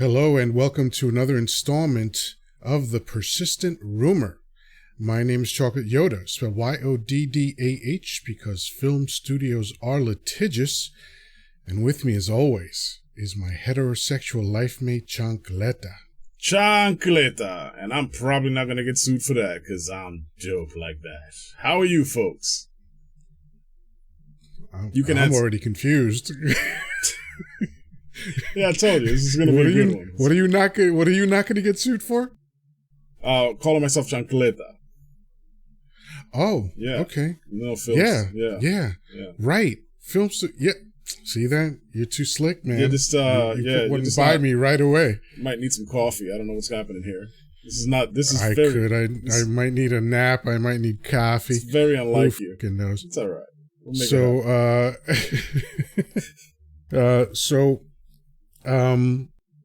Hello and welcome to another installment of The Persistent Rumor. My name is Chocolate Yoddah, spelled Y-O-D-D-A-H, because film studios are litigious. And with me, as always, is my heterosexual life mate, Chancleta. Chancleta, and I'm probably not going to get sued for that because I'm dope like that. How are you folks? I'm already confused. Yeah, I told you this is going to be a good one. What are you not going to get sued for? Calling myself Chancleta. Oh, yeah. Okay. No films. Yeah. Right. Films. Yeah. See that? You're too slick, man. You put one by me right away. Might need some coffee. I don't know what's happening here. I might need a nap. I might need coffee. It's very unlike you. Knows. It's all right. We'll make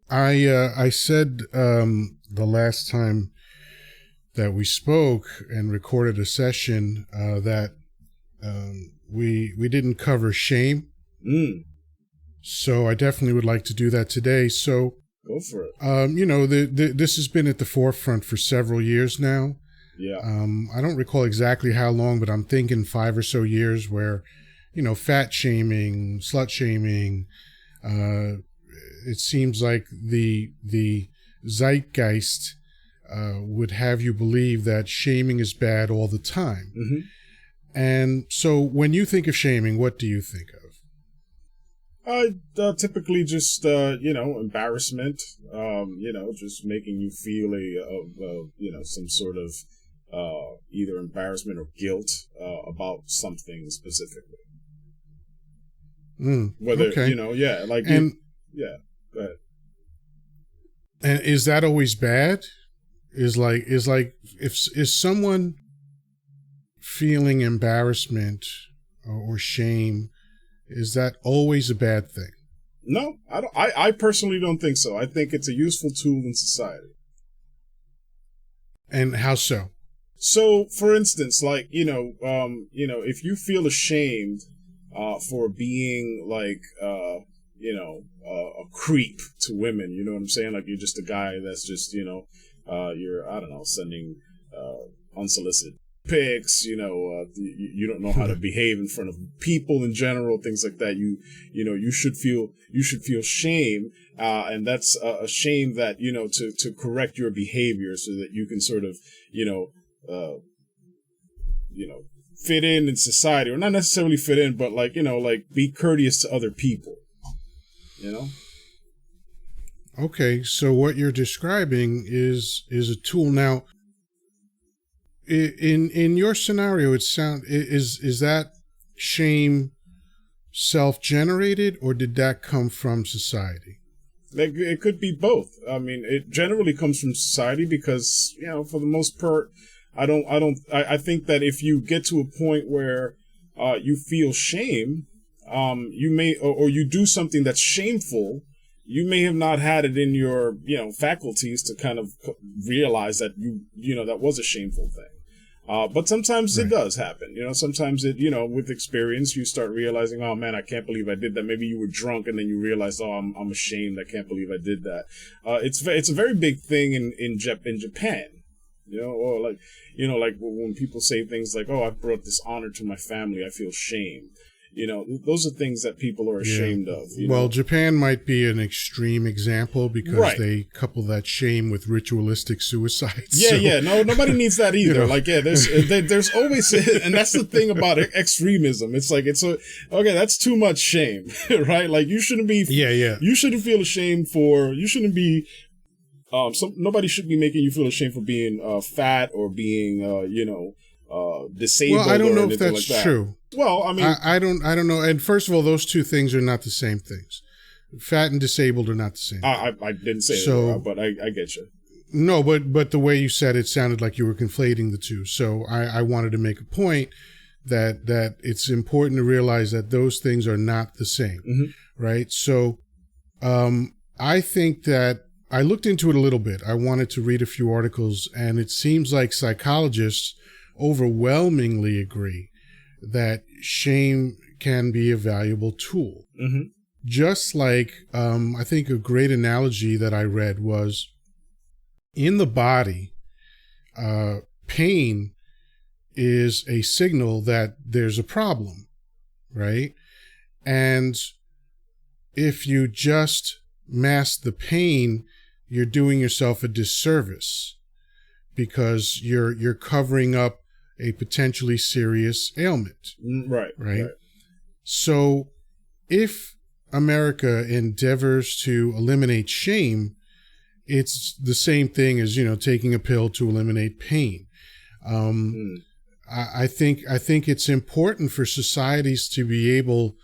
I said the last time that we spoke and recorded a session that we didn't cover shame. So I definitely would like to do that today. So go for it. This has been at the forefront for several years now. Yeah. I don't recall exactly how long, but I'm thinking 5 or so years where, fat shaming, slut shaming, it seems like the zeitgeist would have you believe that shaming is bad all the time. Mm-hmm. And so when you think of shaming, what do you think of? Typically just, embarrassment, just making you feel some sort of either embarrassment or guilt about something specifically. Whether, okay. Go ahead. And is that always bad? Is someone feeling embarrassment or shame, is that always a bad thing? No, I don't. I personally don't think so. I think it's a useful tool in society. And how so? So, for instance, if you feel ashamed for being a creep to women, you know what I'm saying? Like you're just a guy that's just, sending unsolicited pics, you don't know how to behave in front of people in general, things like that. You should feel shame, and that's a shame that, to correct your behavior so that you can sort of, fit in society, or not necessarily fit in, but be courteous to other people, Okay, so what you're describing is a tool. Now, in your scenario, is that shame self-generated, or did that come from society? It could be both. I mean, it generally comes from society because, for the most part, I think that if you get to a point where you feel shame, you may, or you do something that's shameful, you may have not had it in your, faculties to kind of realize that that was a shameful thing. But sometimes It does happen. Sometimes with experience, you start realizing, oh man, I can't believe I did that. Maybe you were drunk and then you realize, oh, I'm ashamed. I can't believe I did that. It's a very big thing in Japan. Or like when people say things like, oh, I've brought dishonor to my family, I feel shame. Those are things that people are ashamed of. Well, Japan might be an extreme example because they couple that shame with ritualistic suicide. Yeah. No, nobody needs that either. There's always, and that's the thing about extremism. It's like, that's too much shame, right? Like you shouldn't be, you shouldn't feel ashamed you shouldn't be, nobody should be making you feel ashamed for being fat or being, disabled. Well, I don't know if that's like that. true. Well, I mean, I don't know. And first of all, those two things are not the same things. Fat and disabled are not the same. I didn't say that, but I get you. No, but the way you said it sounded like you were conflating the two. So I wanted to make a point that it's important to realize that those things are not the same, right? So I think that I looked into it a little bit. I wanted to read a few articles, and it seems like psychologists overwhelmingly agree that shame can be a valuable tool. just like, I think a great analogy that I read was in the body, pain is a signal that there's a problem, right? And if you just mask the pain, you're doing yourself a disservice because you're covering up a potentially serious ailment. Right. So if America endeavors to eliminate shame, it's the same thing as, taking a pill to eliminate pain. I think it's important for societies to be able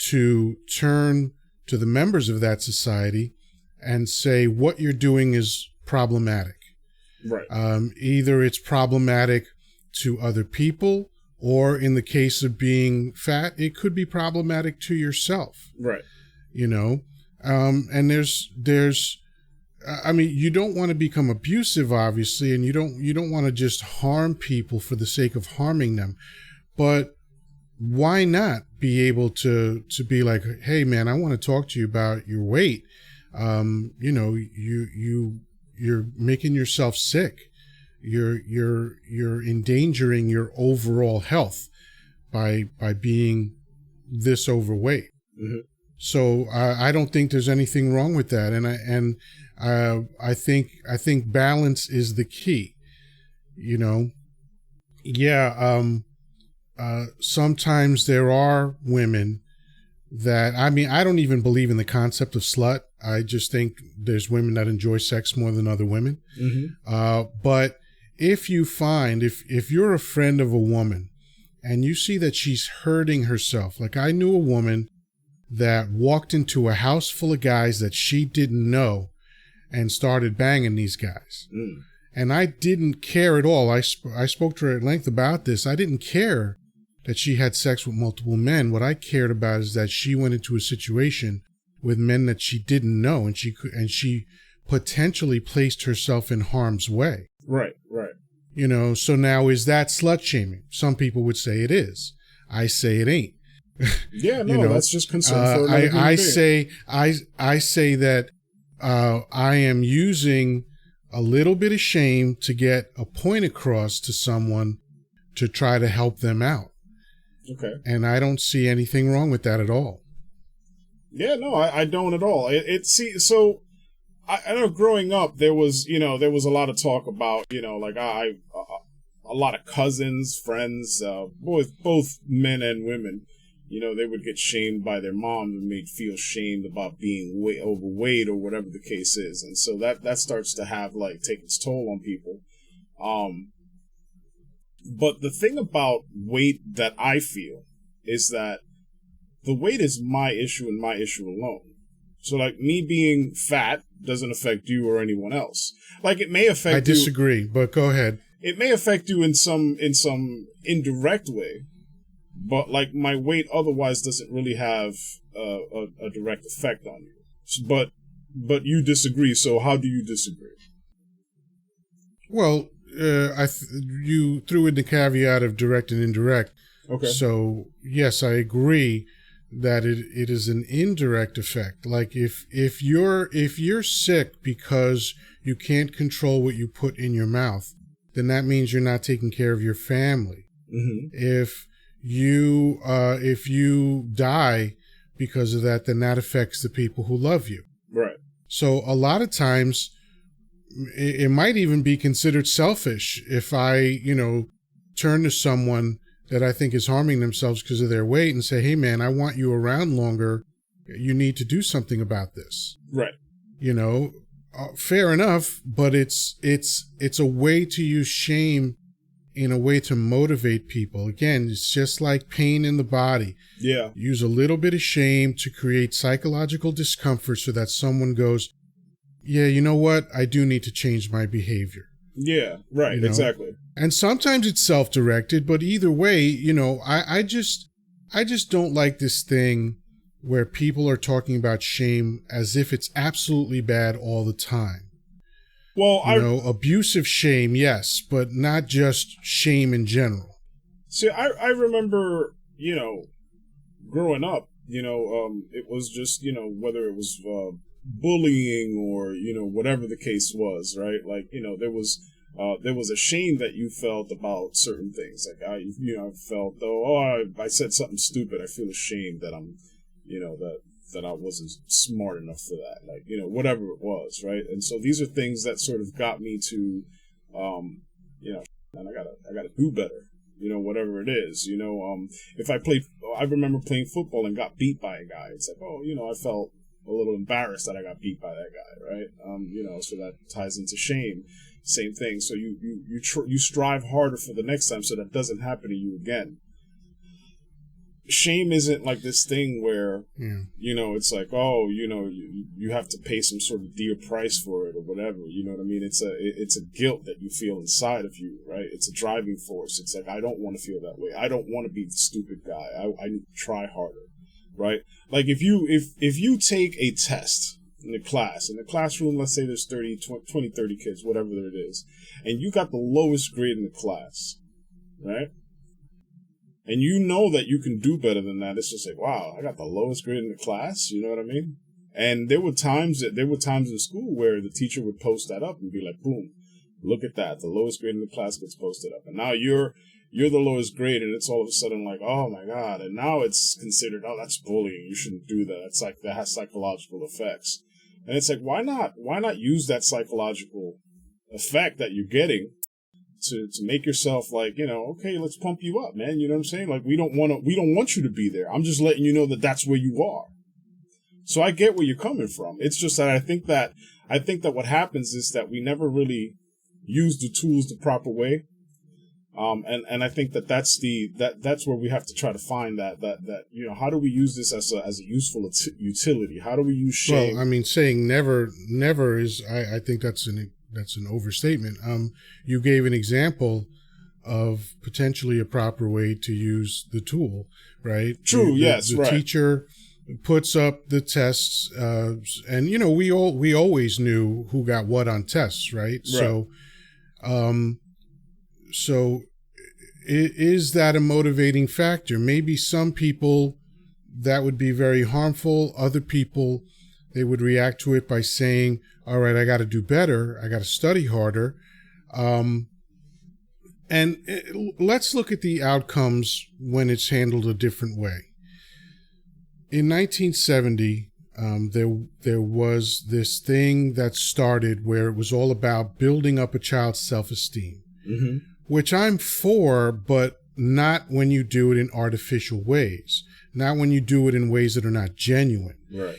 to turn to the members of that society and say what you're doing is problematic. Right. Either it's problematic to other people, or in the case of being fat, it could be problematic to yourself. Right. And there's you don't want to become abusive, obviously, and you don't want to just harm people for the sake of harming them. But why not be able to be like, hey man, I want to talk to you about your weight. You're making yourself sick. You're endangering your overall health by being this overweight. Mm-hmm. So I don't think there's anything wrong with that, and I think balance is the key. Sometimes there are women that, I don't even believe in the concept of slut. I just think there's women that enjoy sex more than other women. Mm-hmm. But if you find, if you're a friend of a woman and you see that she's hurting herself, like I knew a woman that walked into a house full of guys that she didn't know and started banging these guys. Mm. And I didn't care at all. I spoke to her at length about this. I didn't care that she had sex with multiple men. What I cared about is that she went into a situation with men that she didn't know, and she potentially placed herself in harm's way. Right. So now is that slut shaming? Some people would say it is. I say it ain't. Yeah, no, that's just concern for another human being. I say that I am using a little bit of shame to get a point across to someone to try to help them out. Okay. And I don't see anything wrong with that at all. Yeah, no, I don't at all. So I know growing up there was a lot of talk about, a lot of cousins, friends, both men and women, they would get shamed by their mom and made feel shamed about being overweight or whatever the case is. And so that starts to take its toll on people. But the thing about weight that I feel is that the weight is my issue and my issue alone. So me being fat doesn't affect you or anyone else. It may affect you. I disagree, but go ahead. It may affect you in some indirect way, but my weight otherwise doesn't really have a direct effect on you. But you disagree. So how do you disagree? Well, you threw in the caveat of direct and indirect. Okay. So yes, I agree that it is an indirect effect. If you're sick because you can't control what you put in your mouth, then that means you're not taking care of your family. Mm-hmm. If you die because of that, then that affects the people who love you. Right. So a lot of times it might even be considered selfish if I, turn to someone that I think is harming themselves because of their weight and say, hey man, I want you around longer. You need to do something about this. Right. Fair enough, but it's a way to use shame in a way to motivate people. Again, it's just like pain in the body. Yeah. Use a little bit of shame to create psychological discomfort so that someone goes, yeah, you know what? I do need to change my behavior. Yeah, right, exactly. And sometimes it's self-directed, but either way, I just don't like this thing where people are talking about shame as if it's absolutely bad all the time. Well, abusive shame, yes, but not just shame in general. See, I remember, growing up, it was just, whether it was bullying or, whatever the case was, right? Like, there was a shame that you felt about certain things. Like I felt, I said something stupid. I feel ashamed that I'm, that I wasn't smart enough for that. Like, whatever it was, right? And so these are things that sort of got me to, and I gotta do better. Whatever it is, if I remember playing football and got beat by a guy. It's like, I felt a little embarrassed that I got beat by that guy, right? So that ties into shame. Same thing. So you strive harder for the next time so that doesn't happen to you again. Shame isn't like this thing where, it's like, you have to pay some sort of dear price for it or whatever. You know what I mean? It's a guilt that you feel inside of you, right? It's a driving force. It's like, I don't want to feel that way. I don't want to be the stupid guy. I need to try harder, right? Like if you take a test in the classroom, let's say there's 30 kids, whatever it is, and you got the lowest grade in the class, right? And you know that you can do better than that. It's just like, wow, I got the lowest grade in the class. You know what I mean? And there were times in school where the teacher would post that up and be like, boom, look at that. The lowest grade in the class gets posted up. And now you're the lowest grade, and it's all of a sudden like, oh my God. And now it's considered, that's bullying. You shouldn't do that. It's like that has psychological effects. And it's like, why not use that psychological effect that you're getting to make yourself like, okay, let's pump you up, man. You know what I'm saying? Like, we don't want you to be there. I'm just letting you know that that's where you are. So I get where you're coming from. It's just that I think that what happens is that we never really use the tools the proper way. And I think that's where we have to try to find that how do we use this as a useful utility? How do we use shame? Well, I mean, saying never is, I think that's an overstatement. You gave an example of potentially a proper way to use the tool, right? True. Yes. The right. teacher puts up the tests, and we always knew who got what on tests, right? So, is that a motivating factor? Maybe some people that would be very harmful. Other people, they would react to it by saying, all right, I got to do better. I got to study harder. Let's look at the outcomes when it's handled a different way. In 1970, there was this thing that started where it was all about building up a child's self-esteem, which I'm for, but not when you do it in artificial ways, not when you do it in ways that are not genuine. Right.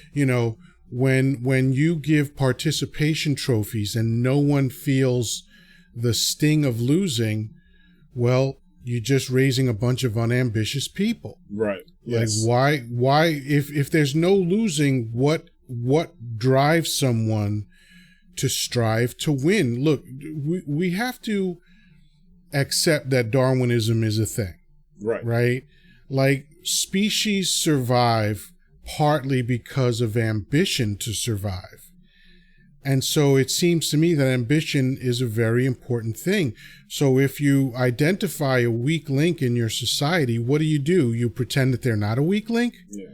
When you give participation trophies and no one feels the sting of losing, well, you're just raising a bunch of unambitious people. Right. Yes. Like why if there's no losing, what drives someone to strive to win? Look, we have to accept that Darwinism is a thing. Right. Right? Like, species survive partly because of ambition to survive. And so it seems to me that ambition is a very important thing. So if you identify a weak link in your society, what do? You pretend that they're not a weak link? Yeah.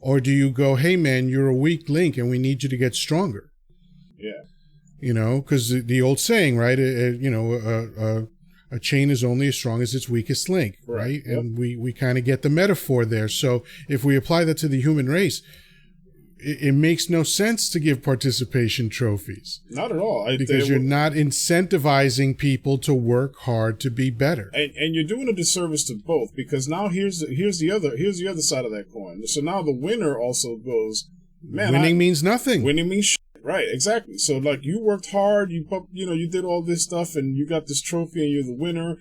Or do you go, hey man, you're a weak link and we need you to get stronger? Yeah. Because the old saying, right? A chain is only as strong as its weakest link, right? Yep. And we kind of get the metaphor there. So if we apply that to the human race, it makes no sense to give participation trophies. Not at all. Because you're not incentivizing people to work hard to be better. And you're doing a disservice to both, because now here's the other side of that coin. So now the winner also goes, man, winning means nothing. Winning means shit. Right, exactly. So like, you worked hard, you did all this stuff, and you got this trophy, and you're the winner.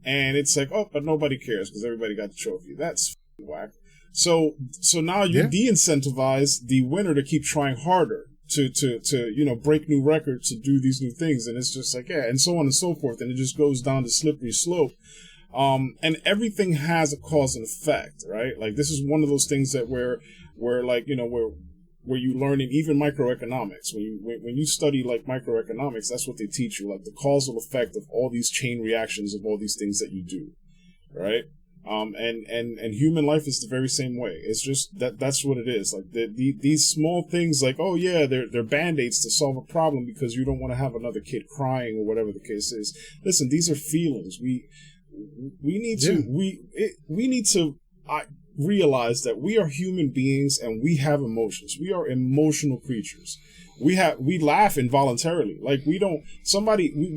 And it's like, oh, but nobody cares because everybody got the trophy. That's whack. So now you de-incentivize the winner to keep trying harder to break new records, to do these new things, and it's just like, and so on and so forth, and it just goes down the slippery slope. And everything has a cause and effect, right? Like, this is one of those things that where you learn in even microeconomics. When you study like microeconomics, that's what they teach you, like the causal effect of all these chain reactions of all these things that you do, right? And human life is the very same way. It's just that's what it is. Like these small things, like, oh yeah, they're band-aids to solve a problem because you don't want to have another kid crying or whatever the case is. Listen, these are feelings. We need to realize that we are human beings and we have emotions. We are emotional creatures. We laugh involuntarily. Like we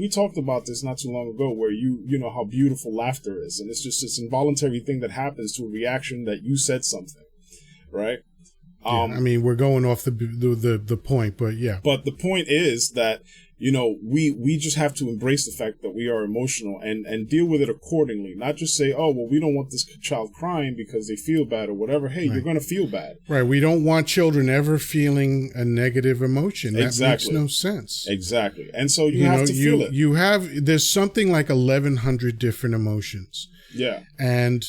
talked about this not too long ago, where you know how beautiful laughter is, and it's just this involuntary thing that happens to a reaction that you said something, right? I mean, we're going off the point, but yeah. But the point is that, you know, we just have to embrace the fact that we are emotional and deal with it accordingly. Not just say, oh, well, we don't want this child crying because they feel bad or whatever. Hey, you're going to feel bad. Right. We don't want children ever feeling a negative emotion. That makes no sense. Exactly. And so you have to feel it. There's something like 1,100 different emotions. Yeah. And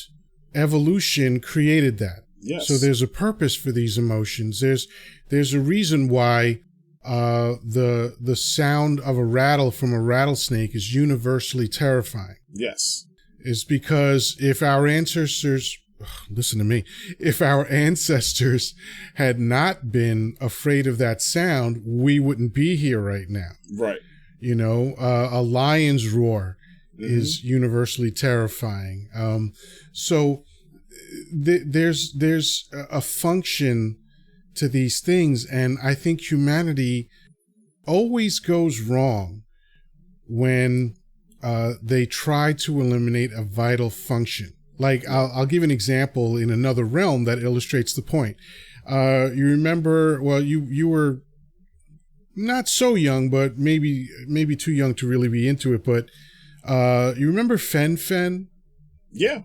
evolution created that. Yes. So there's a purpose for these emotions. There's a reason why the sound of a rattle from a rattlesnake is universally terrifying. Yes. Is because if our ancestors, listen to me, if our ancestors had not been afraid of that sound, we wouldn't be here right now. Right. You know, a lion's roar is universally terrifying. So there's a function to these things, and I think humanity always goes wrong when they try to eliminate a vital function. Like I'll give an example in another realm that illustrates the point. You remember? Well, you were not so young, but maybe too young to really be into it. But you remember fen-phen? Yeah.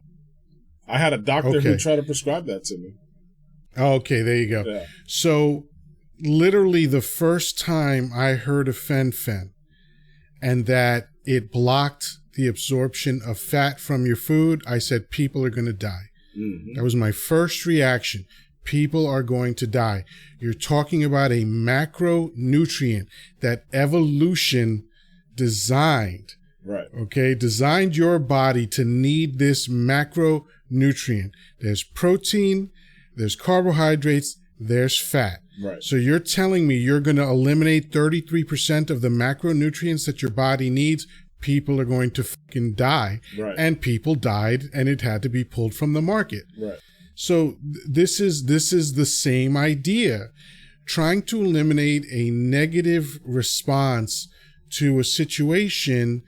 I had a doctor who tried to prescribe that to me. Okay, there you go. Yeah. So literally the first time I heard of fen-phen and that it blocked the absorption of fat from your food, I said, people are going to die. Mm-hmm. That was my first reaction. People are going to die. You're talking about a macronutrient that evolution designed. Right. Okay, designed your body to need this macronutrient. There's protein, there's carbohydrates, there's fat. Right. So you're telling me you're going to eliminate 33% of the macronutrients that your body needs? People are going to fucking die. Right. And people died, and it had to be pulled from the market. Right. So this is the same idea. Trying to eliminate a negative response to a situation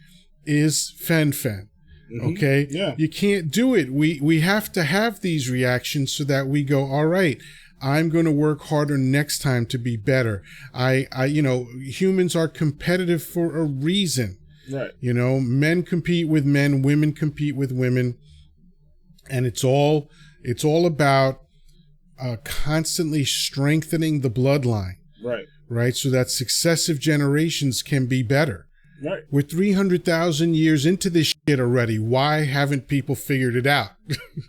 is fen-phen. Okay? Yeah. You can't do it. We have to have these reactions so that we go, all right, I'm going to work harder next time to be better. I humans are competitive for a reason. Right. You know, men compete with men, women compete with women. And it's all about constantly strengthening the bloodline. Right. Right. So that successive generations can be better. Right. We're 300,000 years into this shit already. Why haven't people figured it out?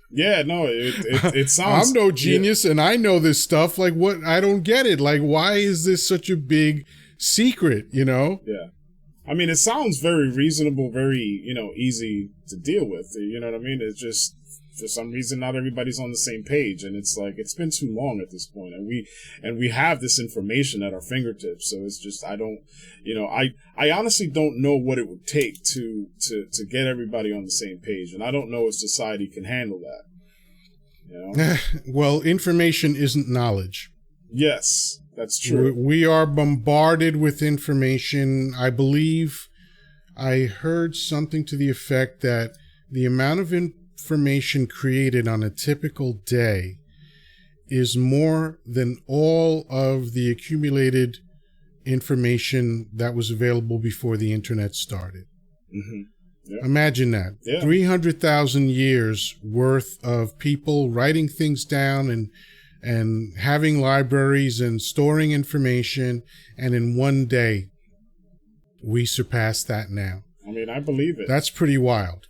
Yeah, no, it sounds... I'm no genius and I know this stuff. Like, what? I don't get it. Like, why is this such a big secret, you know? Yeah. I mean, it sounds very reasonable, very, easy to deal with. You know what I mean? It's just, for some reason, not everybody's on the same page. And it's like, it's been too long at this point. And we have this information at our fingertips. So it's just, I honestly don't know what it would take to get everybody on the same page. And I don't know if society can handle that. You know? Well, information isn't knowledge. Yes, that's true. We are bombarded with information. I believe I heard something to the effect that the amount of information created on a typical day is more than all of the accumulated information that was available before the internet started. Mm-hmm. Yeah. Imagine that. Yeah. 300,000 years worth of people writing things down and having libraries and storing information, and in one day we surpass that now. I mean, I believe it. That's pretty wild.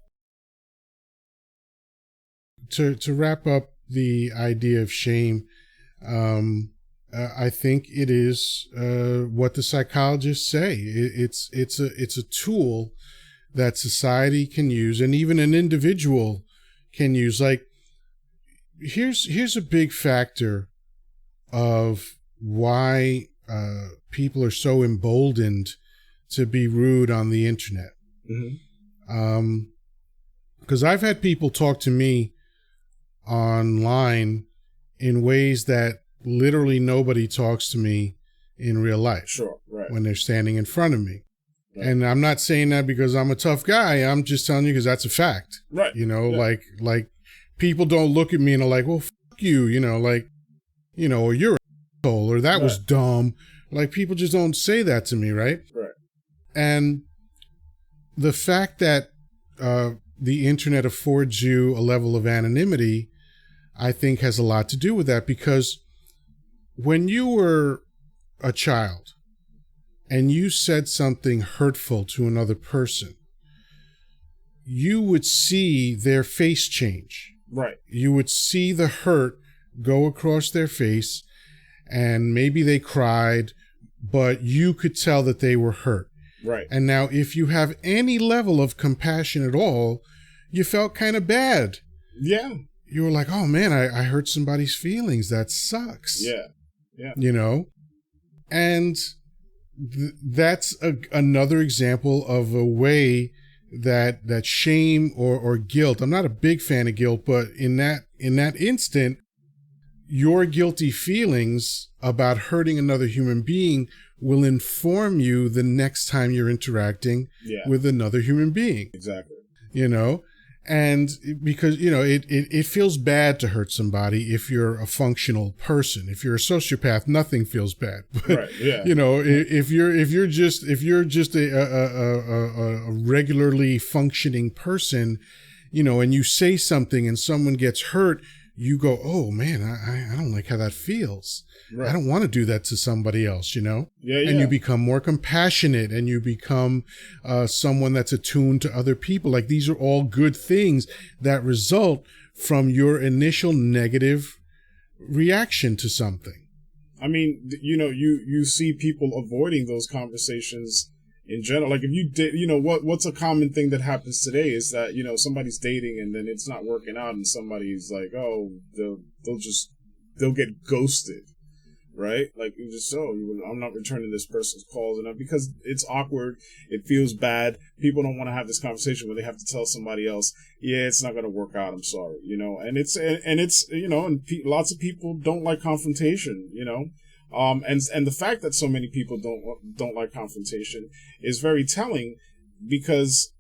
To wrap up the idea of shame, I think it is what the psychologists say. It's a tool that society can use, and even an individual can use. Like, here's a big factor of why people are so emboldened to be rude on the internet. Because I've had people talk to me online in ways that literally nobody talks to me in real life. Sure, right. When they're standing in front of me. Right. And I'm not saying that because I'm a tough guy. I'm just telling you because that's a fact. Right. You know, like people don't look at me and are like, well, fuck you, you know, like, you know, or you're an asshole, or that was dumb. Like, people just don't say that to me, right? Right. And the fact that the internet affords you a level of anonymity, I think has a lot to do with that, because when you were a child and you said something hurtful to another person, you would see their face change. Right. You would see the hurt go across their face, and maybe they cried, but you could tell that they were hurt. Right. And now if you have any level of compassion at all, you felt kind of bad. Yeah. You were like, oh man, I hurt somebody's feelings. That sucks. Yeah. Yeah. You know? And that's another example of a way that shame or guilt, I'm not a big fan of guilt, but in that instant, your guilty feelings about hurting another human being will inform you the next time you're interacting with another human being. Exactly. You know? And because, you know, it feels bad to hurt somebody if you're a functional person. If you're a sociopath, nothing feels bad. But, right. Yeah. You know, if you're just a regularly functioning person, you know, and you say something and someone gets hurt, you go, oh man, I don't like how that feels. Right. I don't want to do that to somebody else, you know? Yeah. And you become more compassionate, and you become someone that's attuned to other people. Like, these are all good things that result from your initial negative reaction to something. I mean, you know, you see people avoiding those conversations in general. Like, if you did, you know, what's a common thing that happens today is that, you know, somebody's dating and then it's not working out, and somebody's like, oh, they'll get ghosted. Right? Like, you just, I'm not returning this person's calls, and because it's awkward, it feels bad. People don't want to have this conversation when they have to tell somebody else, yeah, it's not going to work out. I'm sorry, you know. And it's you know, and lots of people don't like confrontation, you know. And the fact that so many people don't like confrontation is very telling, because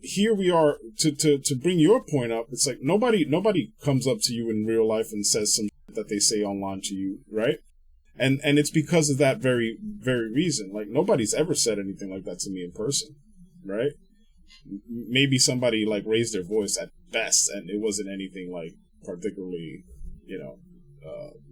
here we are to bring your point up. It's like nobody comes up to you in real life and says some shit that they say online to you, right? And it's because of that very, very reason. Like, nobody's ever said anything like that to me in person, right? Maybe somebody, like, raised their voice at best, and it wasn't anything, like, particularly, you know,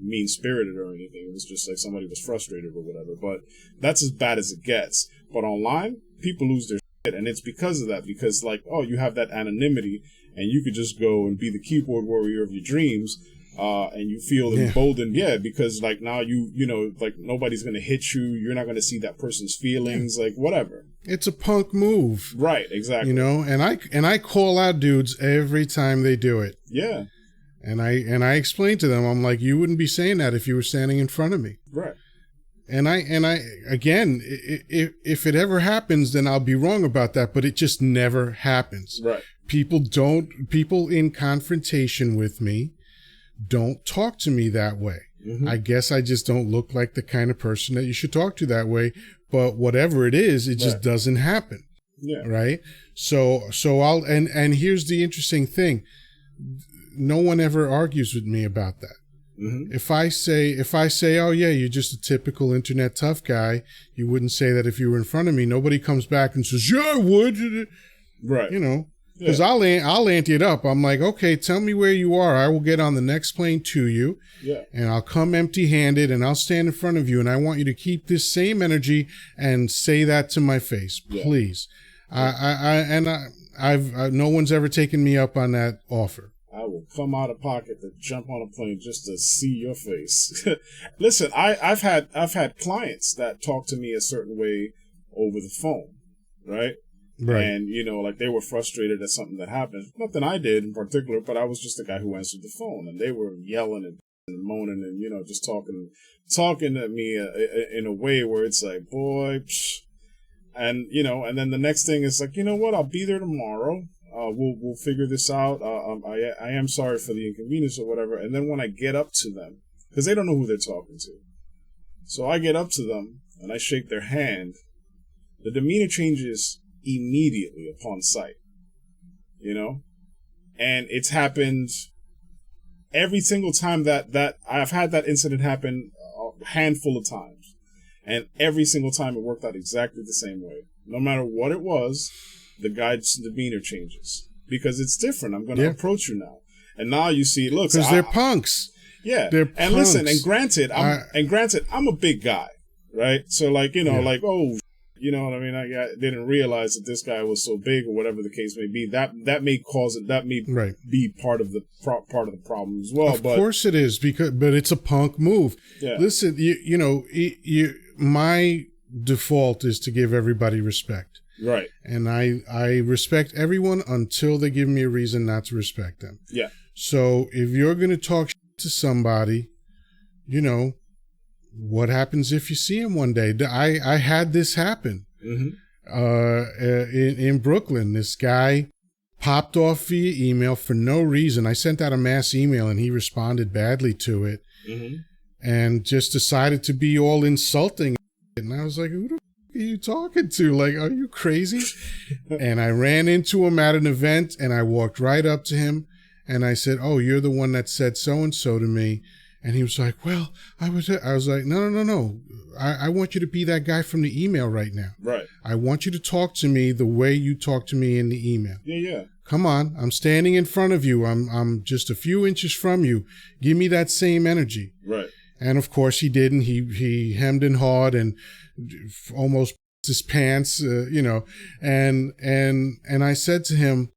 mean-spirited or anything. It was just, like, somebody was frustrated or whatever. But that's as bad as it gets. But online, people lose their shit, and it's because of that. Because, like, oh, you have that anonymity, and you could just go and be the keyboard warrior of your dreams, and you feel emboldened, because, like, now you know, like, nobody's going to hit you. You're not going to see that person's feelings, like, whatever. It's a punk move. Right, exactly. You know, and I call out dudes every time they do it. Yeah. And I explain to them, I'm like, you wouldn't be saying that if you were standing in front of me. Right. And I again, if it ever happens, then I'll be wrong about that, but it just never happens. Right. People in confrontation with me don't talk to me that way. Mm-hmm. I guess I just don't look like the kind of person that you should talk to that way. But whatever it is, it just doesn't happen. Yeah. Right. So I'll, and here's the interesting thing. No one ever argues with me about that. Mm-hmm. If I say, oh yeah, you're just a typical internet tough guy, you wouldn't say that if you were in front of me. Nobody comes back and says, yeah, I would. Right. You know. Because I'll ante it up. I'm like, okay, tell me where you are. I will get on the next plane to you. Yeah. And I'll come empty-handed, and I'll stand in front of you, and I want you to keep this same energy and say that to my face, please. Yeah. I've no one's ever taken me up on that offer. I will come out of pocket to jump on a plane just to see your face. Listen, I've had clients that talk to me a certain way over the phone, right? Right. And, like they were frustrated at something that happened. Nothing I did in particular, but I was just the guy who answered the phone. And they were yelling and moaning and, just talking at me in a way where it's like, boy, psh. And, and then the next thing is like, you know what, I'll be there tomorrow. We'll figure this out. I am sorry for the inconvenience or whatever. And then when I get up to them, because they don't know who they're talking to. So I get up to them and I shake their hand. The demeanor changes immediately upon sight, and it's happened every single time that I've had that incident happen a handful of times. And every single time it worked out exactly the same way. No matter what it was, the guy's demeanor changes. Because it's different. I'm going to approach you now. And now you see, look. Because they're punks. Yeah. They're and punks. listen, and granted, I'm a big guy, right? So like, like, oh, you know what I mean? I didn't realize that this guy was so big or whatever the case may be. That may cause it. That may be part of the problem as well. Of course it is, but it's a punk move. Yeah. Listen, my default is to give everybody respect. Right. And I respect everyone until they give me a reason not to respect them. Yeah. So if you're going to talk to somebody, what happens if you see him one day? I had this happen in Brooklyn. This guy popped off via email for no reason. I sent out a mass email and he responded badly to it and just decided to be all insulting. And I was like, who the f*** are you talking to? Like, are you crazy? And I ran into him at an event and I walked right up to him and I said, oh, you're the one that said so-and-so to me. And he was like, well, I was like, no. I want you to be that guy from the email right now. Right. I want you to talk to me the way you talk to me in the email. Yeah. Come on. I'm standing in front of you. I'm just a few inches from you. Give me that same energy. Right. And of course he didn't. He hemmed and hawed and almost his pants, and I said to him,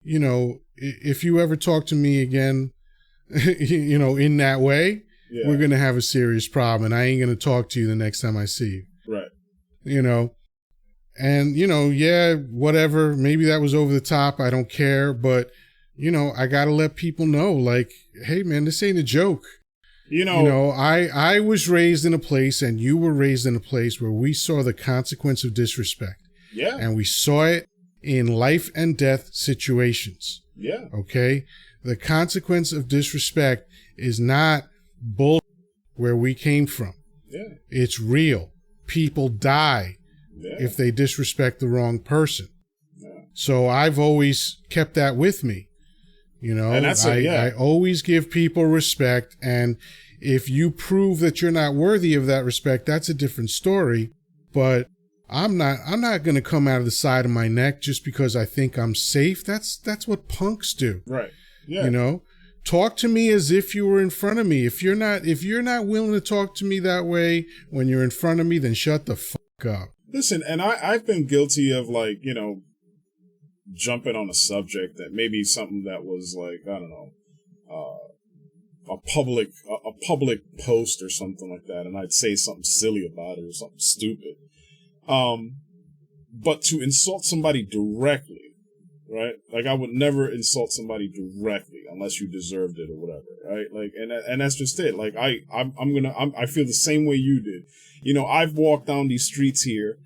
if you ever talk to me again, in that way, we're going to have a serious problem and I ain't going to talk to you the next time I see you. Right. And, whatever, maybe that was over the top. I don't care. But, I got to let people know, like, hey, man, this ain't a joke. I was raised in a place and you were raised in a place where we saw the consequence of disrespect. Yeah. And we saw it in life and death situations. Yeah. Okay. The consequence of disrespect is not bull where we came from. Yeah. It's real. People die if they disrespect the wrong person. Yeah. So I've always kept that with me. And that's I always give people respect. And if you prove that you're not worthy of that respect, that's a different story. But I'm not going to come out of the side of my neck just because I think I'm safe. That's what punks do. Right. Yeah. Talk to me as if you were in front of me. If you're not willing to talk to me that way when you're in front of me, then shut the fuck up. Listen, and I've been guilty of like, jumping on a subject that maybe something that was like, I don't know, a public post or something like that, and I'd say something silly about it or something stupid. But to insult somebody directly, right? Like I would never insult somebody directly unless you deserved it or whatever, right? Like, and that's just it. Like I feel the same way you did. I've walked down these streets here.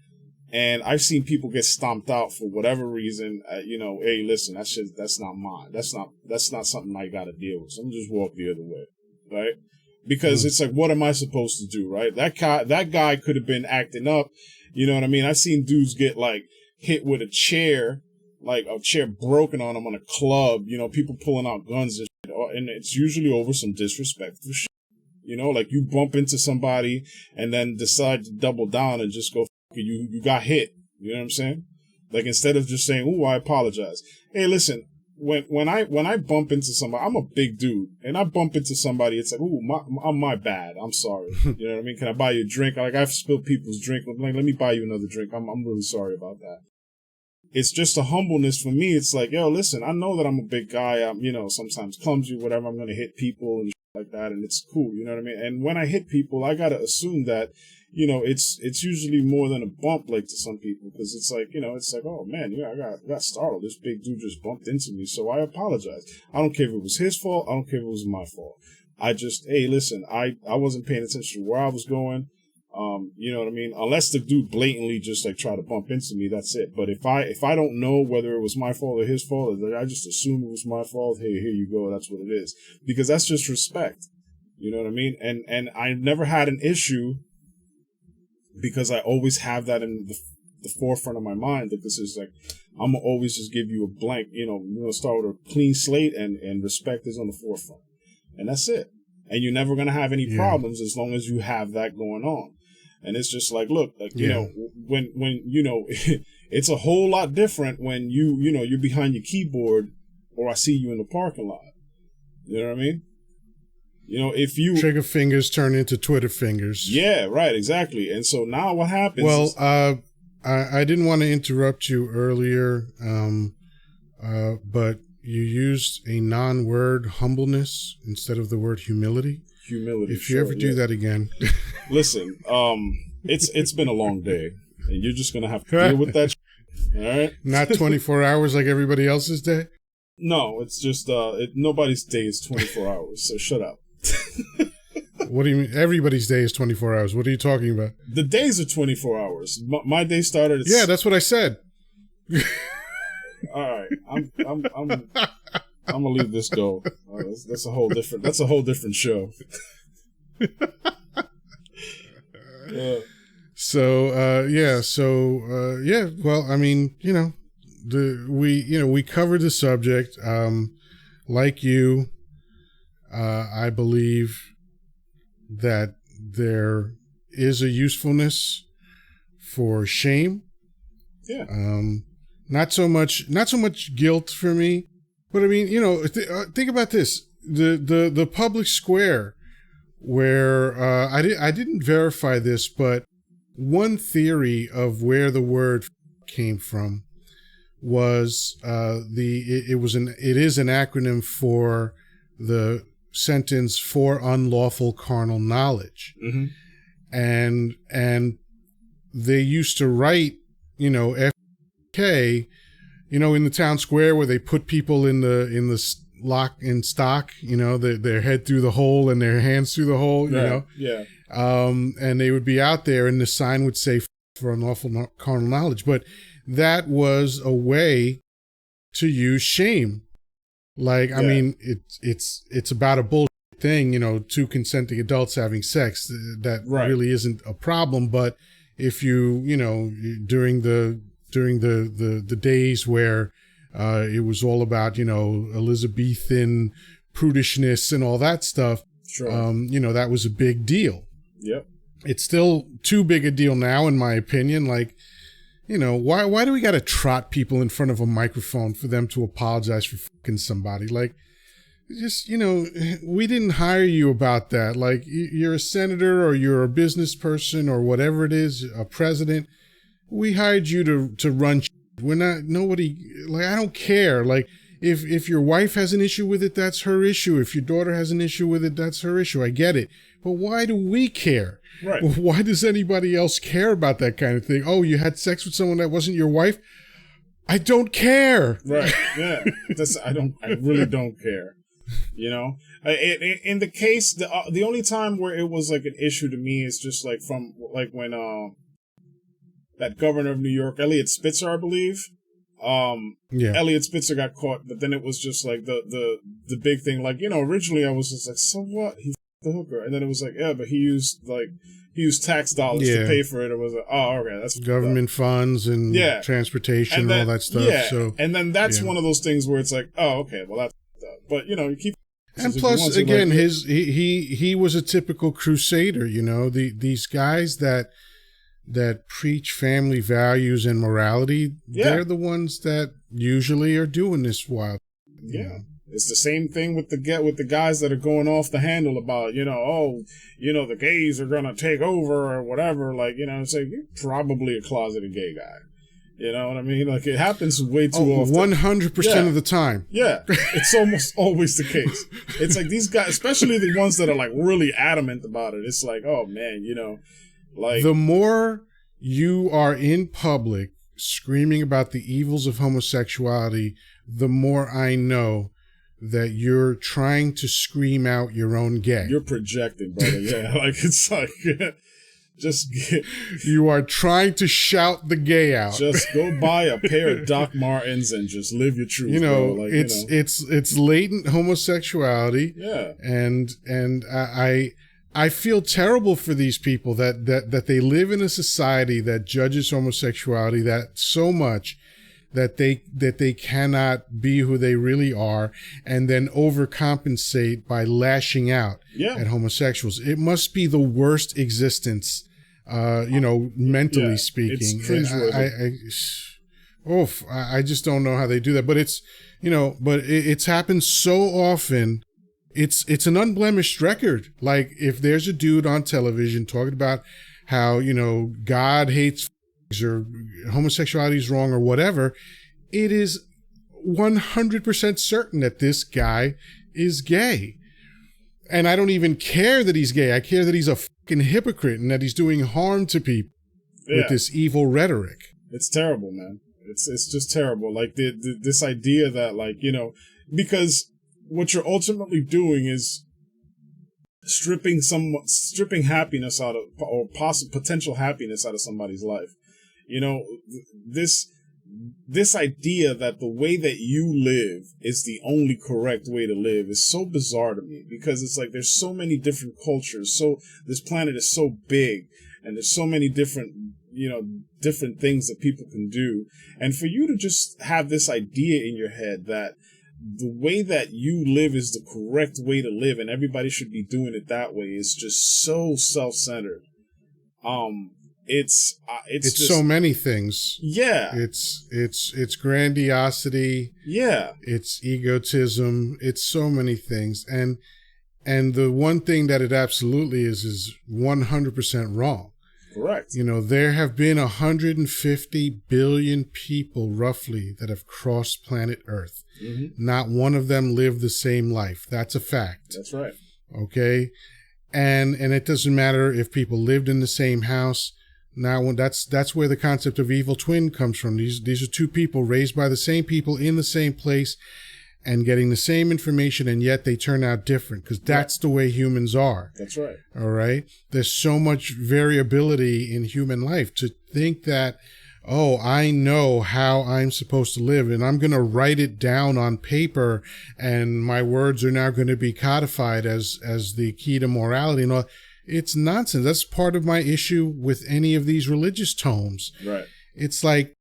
And I've seen people get stomped out for whatever reason. Hey, listen, that's not mine. That's not something I got to deal with. So I'm just walk the other way, right? Because it's like, what am I supposed to do, right? That guy could have been acting up. You know what I mean? I've seen dudes get like hit with a chair, like a chair broken on them on a club. People pulling out guns and shit, and it's usually over some disrespectful shit. Like you bump into somebody and then decide to double down and just go. You got hit. You know what I'm saying? Like instead of just saying, "Ooh, I apologize." Hey, listen. When I bump into somebody, I'm a big dude, and I bump into somebody. It's like, "Ooh, my bad. I'm sorry." You know what I mean? Can I buy you a drink? Like I've spilled people's drink. I'm like, let me buy you another drink. I'm really sorry about that. It's just a humbleness for me. It's like, yo, listen. I know that I'm a big guy. I'm sometimes clumsy, whatever. I'm gonna hit people and like that, and it's cool. You know what I mean? And when I hit people, I gotta assume that it's usually more than a bump, like to some people, because it's like, it's like, oh man, I got startled. This big dude just bumped into me, so I apologize. I don't care if it was his fault. I don't care if it was my fault. I just, hey, listen, I wasn't paying attention to where I was going. You know what I mean? Unless the dude blatantly just like try to bump into me, that's it. But if I don't know whether it was my fault or his fault, or I just assume it was my fault, hey, here you go, that's what it is. Because that's just respect. You know what I mean? And I never had an issue, because I always have that in the forefront of my mind, that this is like, I'm gonna always just give you a blank, we're gonna start with a clean slate, and respect is on the forefront. And that's it. And you're never gonna have any problems as long as you have that going on. And it's just like, look, like, when it's a whole lot different when you're behind your keyboard, or I see you in the parking lot. You know what I mean? If you trigger fingers turn into Twitter fingers. Yeah, right, exactly. And so now what happens? Well, I didn't want to interrupt you earlier, but you used a non-word humbleness instead of the word humility. Humility. If you ever do that again, listen. It's been a long day, and you're just gonna have to deal with that. All right. Not 24 hours like everybody else's day. No, it's just nobody's day is 24 hours. So shut up. What do you mean? Everybody's day is 24 hours. What are you talking about? The days are 24 hours. My day started. Yeah, that's what I said. All right, I'm gonna leave this go. That's a whole different show. Well, I mean, we covered the subject. Like you, I believe that there is a usefulness for shame. Yeah. Not so much guilt for me, but I mean, think about this: the public square, where I didn't verify this, but one theory of where the word came from was it is an acronym for the sentence "for unlawful carnal knowledge," and they used to write, FK, in the town square where they put people in the lock and stock, their head through the hole and their hands through the hole, Yeah. And they would be out there, and the sign would say "for unlawful carnal knowledge," but that was a way to use shame. Like, I mean, it's about a bullshit thing, two consenting adults having sex. That really isn't a problem. But if you, during the days where it was all about, Elizabethan prudishness and all that stuff, sure. That was a big deal. Yep. It's still too big a deal now, in my opinion. Like, why do we got to trot people in front of a microphone for them to apologize for fucking somebody? Like, just, we didn't hire you about that. Like, you're a senator or you're a business person or whatever it is, a president. We hired you to run. We're not, nobody, like, I don't care. Like, if your wife has an issue with it, that's her issue. If your daughter has an issue with it, that's her issue. I get it. But why do we care? Right. Why does anybody else care about that kind of thing? Oh, you had sex with someone that wasn't your wife? I don't care. Right. Yeah. I really don't care. In the case, the only time where it was like an issue to me is just like from like when that governor of New York, Eliot Spitzer, I believe. Eliot Spitzer got caught, but then it was just like the big thing. Like, originally I was just like, so what? He the hooker, and then it was like, yeah, but he used tax dollars to pay for it. It was like, oh, okay, that's government funds and transportation and all that stuff. Yeah, so and then that's one of those things where it's like, oh, okay, well that's but you keep. And plus, again, he was a typical crusader. These guys that preach family values and morality, they're the ones that usually are doing this wild. It's the same thing with the guys that are going off the handle about, the gays are gonna take over or whatever. Like, it's like, you're probably a closeted gay guy. You know what I mean? Like, it happens way too often. 100% of the time. Yeah, it's almost always the case. It's like these guys, especially the ones that are like really adamant about it. It's like, oh man, Like, the more you are in public screaming about the evils of homosexuality, the more I know that you're trying to scream out your own gay. You're projecting, brother. Yeah, like it's like just you are trying to shout the gay out. Just go buy a pair of Doc Martens and just live your truth. You know, bro. Like, it's latent homosexuality. Yeah, and I feel terrible for these people that they live in a society that judges homosexuality that so much that they cannot be who they really are, and then overcompensate by lashing out at homosexuals. It must be the worst existence, mentally speaking. It's cringeworthy. I just don't know how they do that. But it's happened so often. It's an unblemished record. Like, if there's a dude on television talking about how, God hates or homosexuality is wrong or whatever, it is 100% certain that this guy is gay. And I don't even care that he's gay. I care that he's a fucking hypocrite and that he's doing harm to people with this evil rhetoric. It's terrible, man. It's just terrible. Like this idea that, like, because what you're ultimately doing is stripping happiness out of, or potential happiness out of somebody's life. This idea that the way that you live is the only correct way to live is so bizarre to me, because it's like there's so many different cultures. So this planet is so big, and there's so many different things that people can do. And for you to just have this idea in your head that the way that you live is the correct way to live and everybody should be doing it that way is just so self-centered. It's just so many things. Yeah. It's grandiosity. Yeah. It's egotism. It's so many things. And the one thing that it absolutely is 100% wrong. Correct. There have been 150 billion people roughly that have crossed planet Earth. Mm-hmm. Not one of them lived the same life. That's a fact. That's right. Okay. And it doesn't matter if people lived in the same house. Now, that's where the concept of evil twin comes from. These are two people raised by the same people in the same place and getting the same information, and yet they turn out different, because that's the way humans are. That's right. All right? There's so much variability in human life. To think that, I know how I'm supposed to live, and I'm going to write it down on paper, and my words are now going to be codified as the key to morality and all. It's nonsense. That's part of my issue with any of these religious tomes. Right. It's like,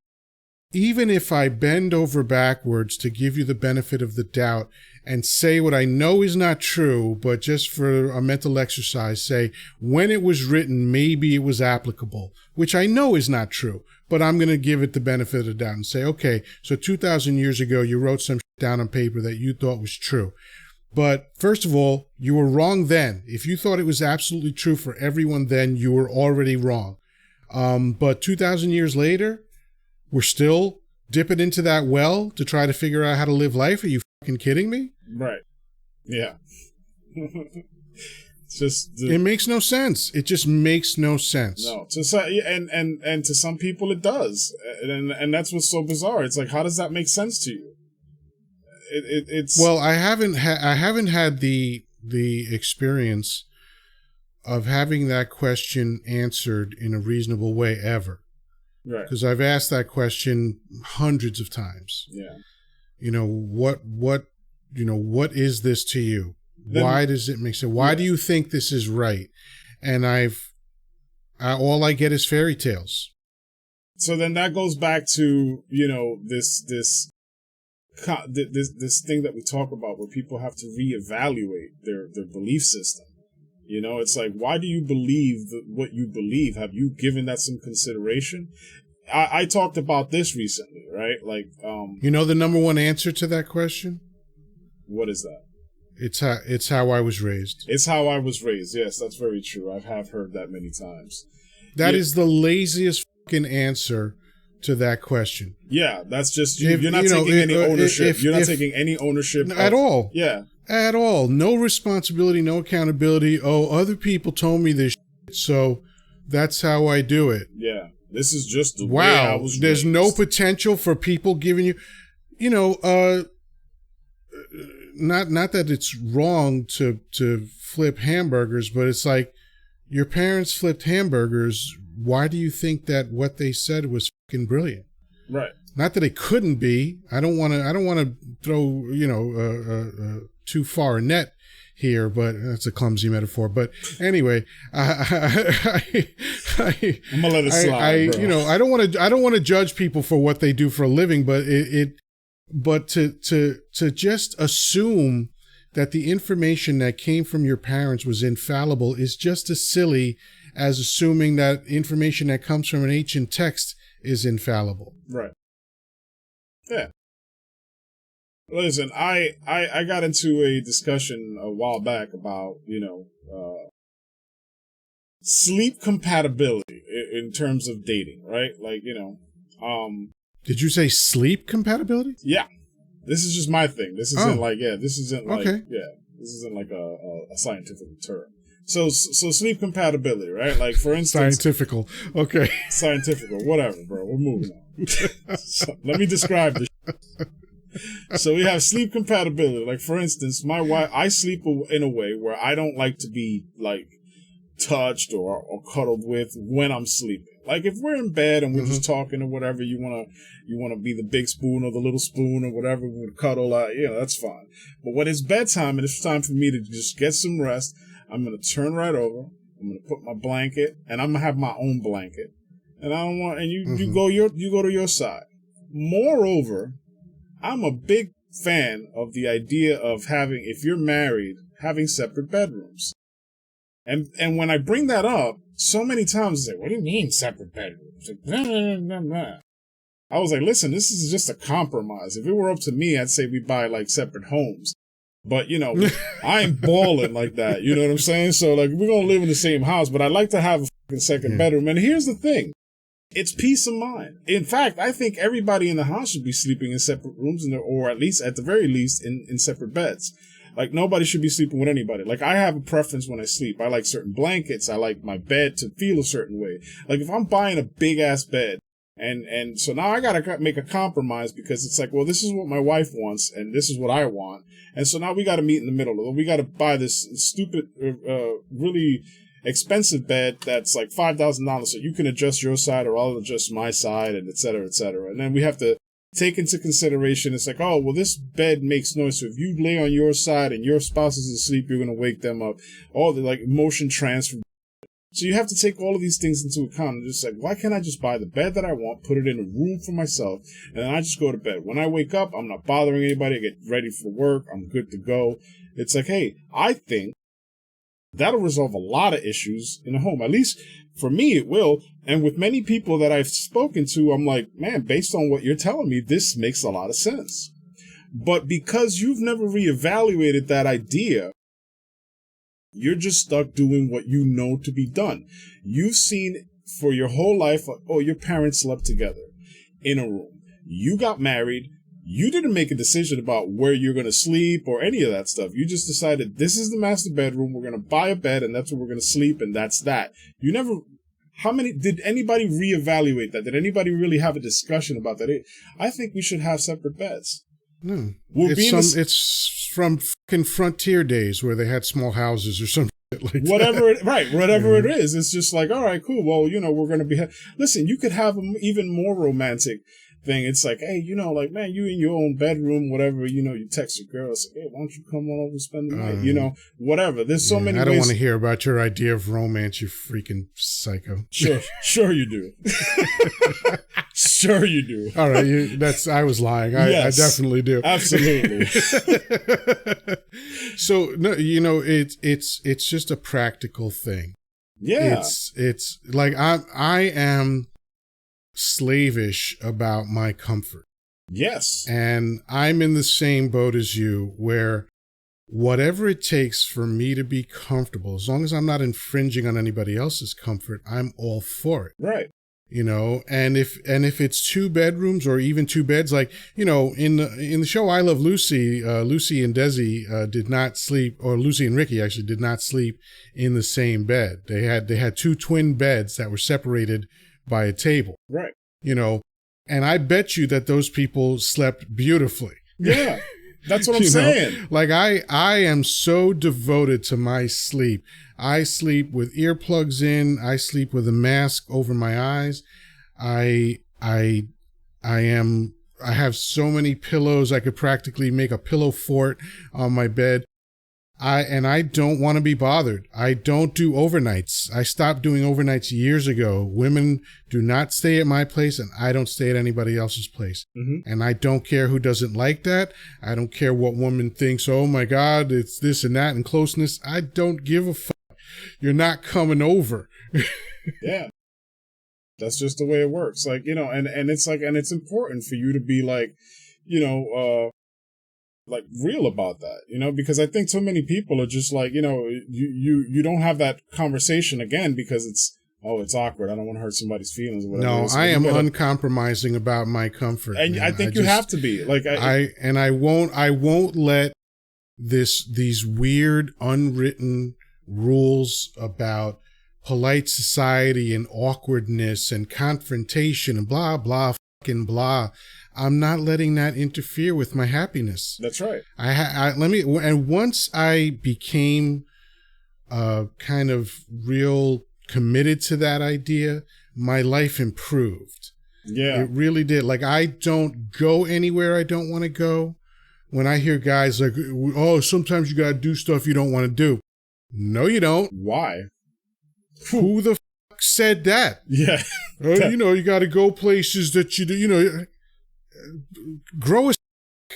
even if I bend over backwards to give you the benefit of the doubt and say what I know is not true, but just for a mental exercise, say, when it was written, maybe it was applicable, which I know is not true, but I'm going to give it the benefit of the doubt and say, okay, so 2,000 years ago, you wrote some shit down on paper that you thought was true. But first of all, you were wrong then. If you thought it was absolutely true for everyone then, you were already wrong. But 2,000 years later, we're still dipping into that well to try to figure out how to live life. Are you fucking kidding me? Right. Yeah. It's just it makes no sense. It just makes no sense. No. And to some people it does. And that's what's so bizarre. It's like, how does that make sense to you? It's well, I haven't had the experience of having that question answered in a reasonable way ever. Right. Because I've asked that question hundreds of times. Yeah. What is this to you? Why does it make sense? Why do you think this is right? And all I get is fairy tales. So then that goes back to, this thing that we talk about where people have to reevaluate their belief system. It's like, why do you believe what you believe? Have you given that some consideration? I talked about this recently, right? Like, the number one answer to that question? What is that? It's how I was raised. It's how I was raised. Yes, that's very true. I have heard that many times. That is the laziest fucking answer to that question. Yeah, that's just you're not taking any ownership. You're not taking any ownership at all. Yeah, at all. No responsibility, no accountability. Oh, other people told me this shit, so That's how I do it. Yeah. This is just the way I was There's raised. no potential for people giving you, not that it's wrong to flip hamburgers, but it's like your parents flipped hamburgers. Why do you think that what they said was fucking brilliant? Right. Not that it couldn't be. I don't want to throw, too far a net here, but that's a clumsy metaphor. But anyway, I'm gonna let it slide, bro. I don't want to judge people for what they do for a living, but but to just assume that the information that came from your parents was infallible is just as silly as assuming that information that comes from an ancient text is infallible. Right. Yeah. Listen, I got into a discussion a while back about, sleep compatibility in terms of dating, right? Like, Did you say sleep compatibility? Yeah. This is just my thing. This isn't this isn't like a scientific term. So sleep compatibility, right? Like, for instance... Scientifical. Okay. Scientifical. Whatever, bro. We're moving on. So, let me describe this. So we have sleep compatibility. Like, for instance, my wife, I sleep in a way where I don't like to be, like, touched or cuddled with when I'm sleeping. Like, if we're in bed and we're just talking or whatever, you wanna be the big spoon or the little spoon or whatever, we would cuddle, that's fine. But when it's bedtime and it's time for me to just get some rest, I'm gonna turn right over. I'm gonna put my blanket, and I'm gonna have my own blanket. And I don't want, and you go to your side. Moreover, I'm a big fan of the idea of having, if you're married, having separate bedrooms. And when I bring that up, so many times they say, what do you mean separate bedrooms? Like, blah, blah, blah, blah. I was like, listen, this is just a compromise. If it were up to me, I'd say we buy like separate homes. But, I ain't balling like that. You know what I'm saying? So, like, we're going to live in the same house, but I'd like to have a fucking second bedroom. And here's the thing. It's peace of mind. In fact, I think everybody in the house should be sleeping in separate rooms, or at the very least, in separate beds. Like, nobody should be sleeping with anybody. Like, I have a preference when I sleep. I like certain blankets. I like my bed to feel a certain way. Like, if I'm buying a big-ass bed, and so now I gotta make a compromise, because it's like, well, this is what my wife wants, and this is what I want. And so now we gotta meet in the middle. We gotta buy this stupid, really expensive bed that's like $5,000, so you can adjust your side or I'll adjust my side, and et cetera, et cetera. And then we have to take into consideration, it's like, oh, well, this bed makes noise, so if you lay on your side and your spouse is asleep, you're going to wake them up. All the, like, motion transfer. So you have to take all of these things into account, and just like, why can't I just buy the bed that I want, put it in a room for myself, and then I just go to bed. When I wake up, I'm not bothering anybody, I get ready for work, I'm good to go. It's like, hey, I think that'll resolve a lot of issues in a home. At least for me, it will. And with many people that I've spoken to, I'm like, man, based on what you're telling me, this makes a lot of sense. But because you've never reevaluated that idea, you're just stuck doing what you know to be done. You've seen for your whole life, oh, your parents slept together in a room. You got married. You didn't make a decision about where you're going to sleep or any of that stuff. You just decided this is the master bedroom. We're going to buy a bed and that's where we're going to sleep, and that's that. You never... did anybody reevaluate that? Did anybody really have a discussion about that? I think we should have separate beds. No. It's from fucking frontier days where they had small houses or something like whatever that. Whatever it is. It's just like, all right, cool. Well, we're going to be... Listen, you could have an even more romantic thing. It's like, hey, like, man, you in your own bedroom, whatever, you text your girl, say, hey, why don't you come on over and spend the night, whatever. There's so many ways. I don't want to hear about your idea of romance, you freaking psycho. Sure you do. Sure you do. All right, I was lying. Yes, I definitely do. Absolutely. So, no, it's just a practical thing. Yeah. It's like I am slavish about my comfort. Yes. And I'm in the same boat as you, where whatever it takes for me to be comfortable, as long as I'm not infringing on anybody else's comfort, I'm all for it. Right. you know, and if it's 2 bedrooms or even 2 beds, like, you know, in the show I Love Lucy, Lucy and Desi did not sleep, or Lucy and Ricky actually did not sleep in the same bed. They had 2 twin beds that were separated by a table. Right. You know, and I bet you that those people slept beautifully. Yeah. That's what I'm saying. Know? Like I am so devoted to my sleep. I sleep with earplugs in. I sleep with a mask over my eyes. I have so many pillows. I could practically make a pillow fort on my bed. I don't want to be bothered. I don't do overnights. I stopped doing overnights years ago. Women do not stay at my place, and I don't stay at anybody else's place. Mm-hmm. And I don't care who doesn't like that. I don't care what woman thinks, oh my God, it's this and that and closeness. I don't give a fuck. You're not coming over. Yeah. That's just the way it works. Like, you know, and it's like, and it's important for you to be like, you know, like real about that, you know, because I think so many people are just like, you know, you don't have that conversation again because it's awkward. I don't want to hurt somebody's feelings or whatever. No, I am uncompromising about my comfort. And man. I think you have to be like, I won't let these weird unwritten rules about polite society and awkwardness and confrontation and blah, blah, fucking blah. I'm not letting that interfere with my happiness. That's right. And once I became kind of real committed to that idea, my life improved. Yeah. It really did. Like, I don't go anywhere I don't want to go. When I hear guys like, oh, sometimes you got to do stuff you don't want to do. No, you don't. Why? Who the fuck said that? Yeah. You know, you got to go places that you know, grow a.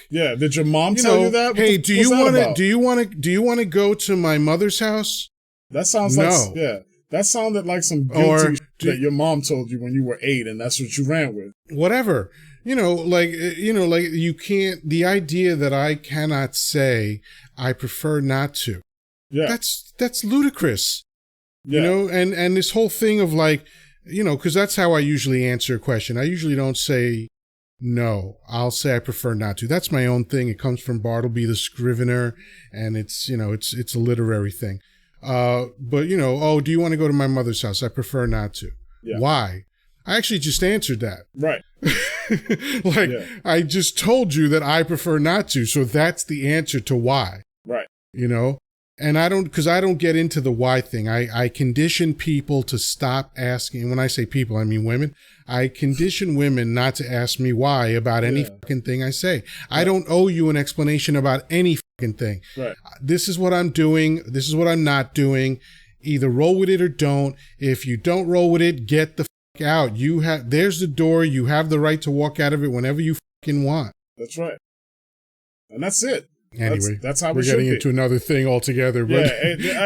Yeah. Did your mom tell you that? Hey, do you want to go to my mother's house? That sounds like, yeah. That sounded like some guilty that your mom told you when you were 8 and that's what you ran with. Whatever. Like you can't, the idea that I cannot say I prefer not to. Yeah. That's ludicrous. Yeah. You know, and this whole thing of like, you know, because that's how I usually answer a question. I usually don't say no. I'll say I prefer not to. That's my own thing. It comes from Bartleby, the Scrivener, and it's, you know, it's a literary thing. But, you know, oh, do you want to go to my mother's house? I prefer not to. Yeah. Why? I actually just answered that. Right. I just told you that I prefer not to. So that's the answer to why. Right. You know? And I don't get into the why thing. I condition people to stop asking. When I say people, I mean women. I condition women not to ask me why about any fucking thing I say. Right. I don't owe you an explanation about any fucking thing. Right. This is what I'm doing. This is what I'm not doing. Either roll with it or don't. If you don't roll with it, get the fuck out. There's the door. You have the right to walk out of it whenever you fucking want. That's right. And that's it. Anyway, that's how we're getting into another thing altogether, but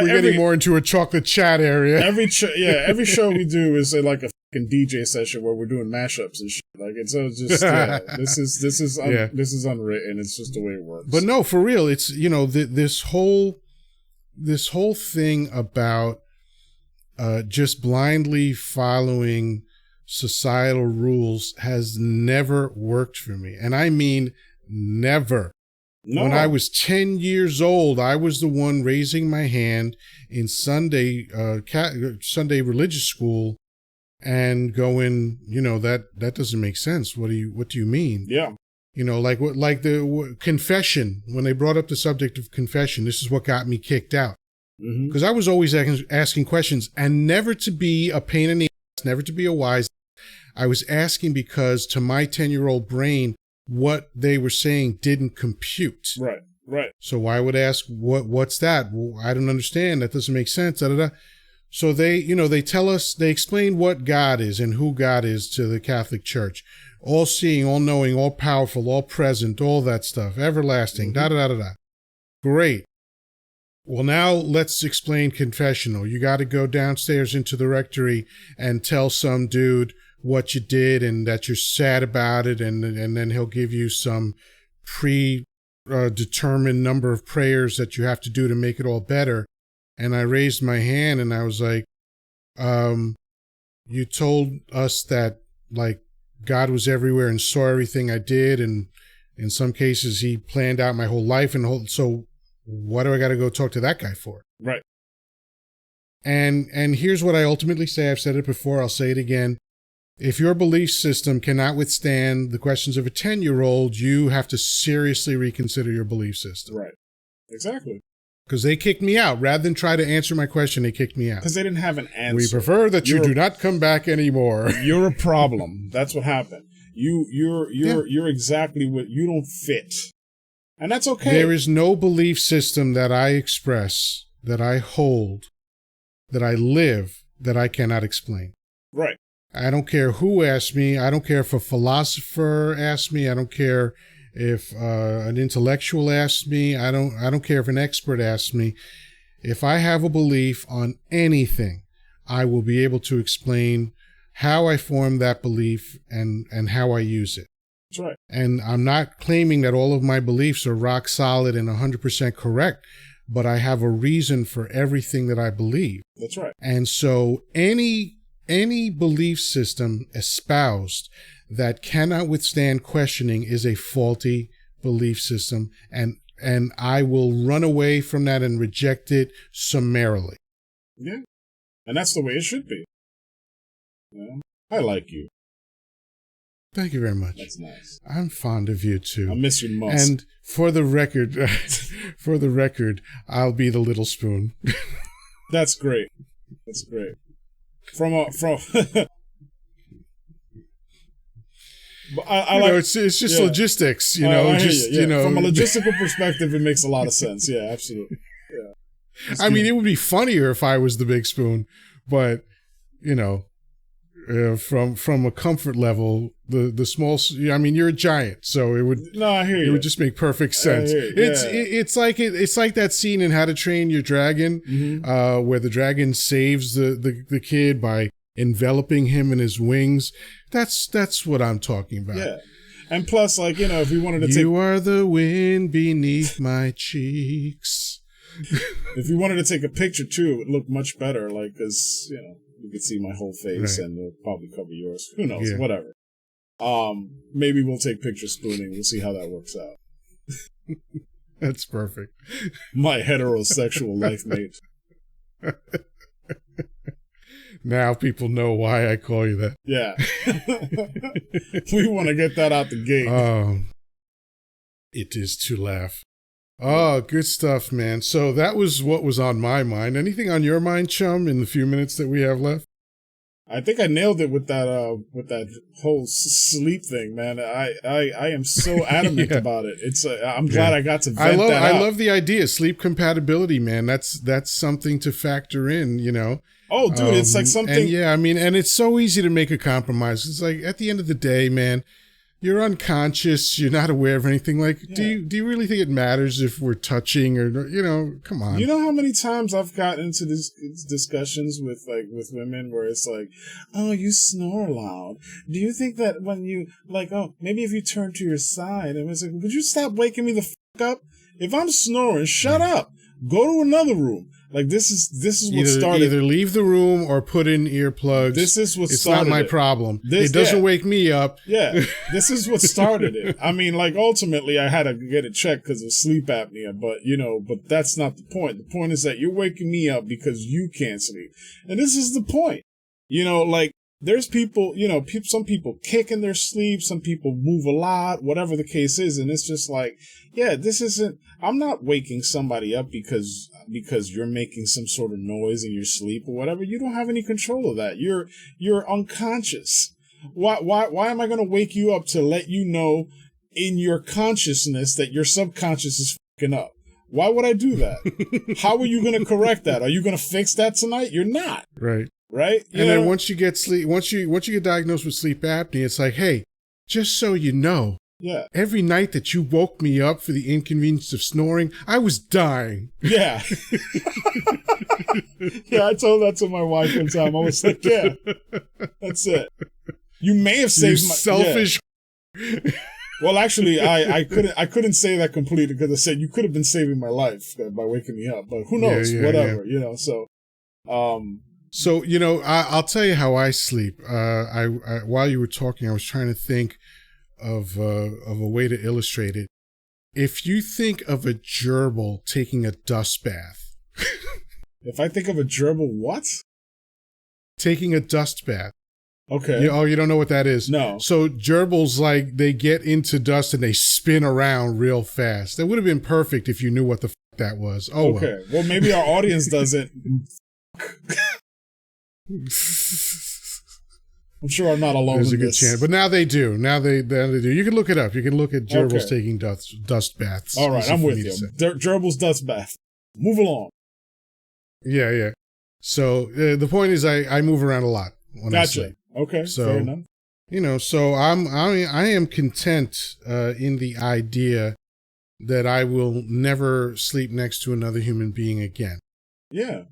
we're getting more into a chocolate chat area. Every show we do is like a fucking DJ session where we're doing mashups and shit. Like it's just this is unwritten. It's just the way it works. But no, for real, it's, you know, this whole thing about just blindly following societal rules has never worked for me, and I mean never. No. When I was 10 years old, I was the one raising my hand in Sunday religious school and going, you know, that doesn't make sense. What do you mean? Yeah. You know, like the confession, when they brought up the subject of confession, this is what got me kicked out. Because I was always asking questions, and never to be a pain in the ass, never to be a wise. I was asking because to my 10-year-old brain, what they were saying didn't compute. Right. So I would ask, what's that? Well, I don't understand. That doesn't make sense. Da, da, da. So they explain what God is and who God is to the Catholic Church. All seeing, all knowing, all powerful, all present, all that stuff. Everlasting, da, da, da, da, da. Great. Well, now let's explain confessional. You got to go downstairs into the rectory and tell some dude what you did and that you're sad about it, and then he'll give you some determined number of prayers that you have to do to make it all better. And I raised my hand and I was like, You told us that, like, God was everywhere and saw everything I did, and in some cases he planned out my whole life, so what do I got to go talk to that guy for? Right. And here's what I ultimately say. I've said it before. I'll say it again. If your belief system cannot withstand the questions of a 10-year-old, you have to seriously reconsider your belief system. Right. Exactly. Because they kicked me out. Rather than try to answer my question, they kicked me out. Because they didn't have an answer. We prefer that you do not come back anymore. You're a problem. That's what happened. You're exactly what you don't fit. And that's okay. There is no belief system that I express, that I hold, that I live, that I cannot explain. Right. I don't care who asks me. I don't care if a philosopher asks me. I don't care if an intellectual asks me. I don't care if an expert asks me. If I have a belief on anything, I will be able to explain how I formed that belief and how I use it. That's right. And I'm not claiming that all of my beliefs are rock solid and 100% correct, but I have a reason for everything that I believe. That's right. And so any belief system espoused that cannot withstand questioning is a faulty belief system, and I will run away from that and reject it summarily. Yeah. And that's the way it should be. Yeah. I like you. Thank you very much. That's nice. I'm fond of you too. I miss you most. And for the record, I'll be the little spoon. That's great. That's great. From I like, it's just logistics, you know, you know, from a logistical perspective, it makes a lot of sense. Yeah, absolutely. Yeah. I mean, it would be funnier if I was the big spoon, but you know, from a comfort level, the small, I mean, you're a giant, so it would, I hear you. It would just make perfect sense. It's like that scene in How to Train Your Dragon, where the dragon saves the kid by enveloping him in his wings. That's what I'm talking about. Yeah. And plus, like, you know, if we wanted to You are the wind beneath my cheeks. If you wanted to take a picture too, it would look much better, like, because, you know, you could see my whole face, right, and it'll probably cover yours. Who knows? Yeah. Whatever. Maybe we'll take picture spooning. We'll see how that works out. That's perfect. My heterosexual life mate. Now people know why I call you that. Yeah. We want to get that out the gate. It is to laugh. Oh, good stuff, man. So that was what was on my mind. Anything on your mind, chum, in the few minutes that we have left? I think I nailed it with that whole sleep thing, man. I am so adamant about it. It's I'm glad I got to vent that out. I love the idea. Sleep compatibility, man. That's something to factor in, you know. Oh, dude, it's like something. And yeah, I mean, and it's so easy to make a compromise. It's like at the end of the day, man, you're unconscious. You're not aware of anything. Like, do you really think it matters if we're touching or, you know, come on. You know how many times I've gotten into these discussions with women where it's like, oh, you snore loud. Do you think that when you, like, oh, maybe if you turn to your side, and it's like, would you stop waking me the fuck up? If I'm snoring, shut up. Go to another room. Like, this is what started. Either leave the room or put in earplugs. This is what it's started not my problem. It doesn't wake me up. Yeah, this is what started it. I mean, like, ultimately, I had to get it checked because of sleep apnea, but that's not the point. The point is that you're waking me up because you can't sleep. And this is the point. You know, like, there's people, you know, some people kick in their sleep, some people move a lot, whatever the case is. And it's just like, yeah, I'm not waking somebody up because you're making some sort of noise in your sleep or whatever. You don't have any control of that. You're unconscious. Why am I going to wake you up to let you know in your consciousness that your subconscious is fucking up? Why would I do that? How are you going to correct that? Are you going to fix that tonight? You're not. Right. Right? And then once you get diagnosed with sleep apnea, it's like, hey, just so you know, every night that you woke me up for the inconvenience of snoring, I was dying. Yeah. Yeah, I told that to my wife one time. I was like, yeah, that's it. You may have saved my selfish. Yeah. Well, actually, I couldn't say that completely because I said you could have been saving my life by waking me up, but who knows? Whatever, you know. So, So, I'll tell you how I sleep. I while you were talking, I was trying to think of a way to illustrate it. If you think of a gerbil taking a dust bath. If I think of a gerbil, what? Taking a dust bath. Okay. You don't know what that is? No. So gerbils, they get into dust and they spin around real fast. That would have been perfect if you knew what the that was. Oh, okay. Well, maybe our audience doesn't. I'm sure I'm not alone. There's a in good this. chance, but now they do. Now they do. You can look it up. You can look at gerbils taking dust baths. All right, I'm with you. Gerbils dust bath. Move along. Yeah. So the point is, I move around a lot when I sleep. Okay, so, fair enough. So I am content in the idea that I will never sleep next to another human being again. Yeah.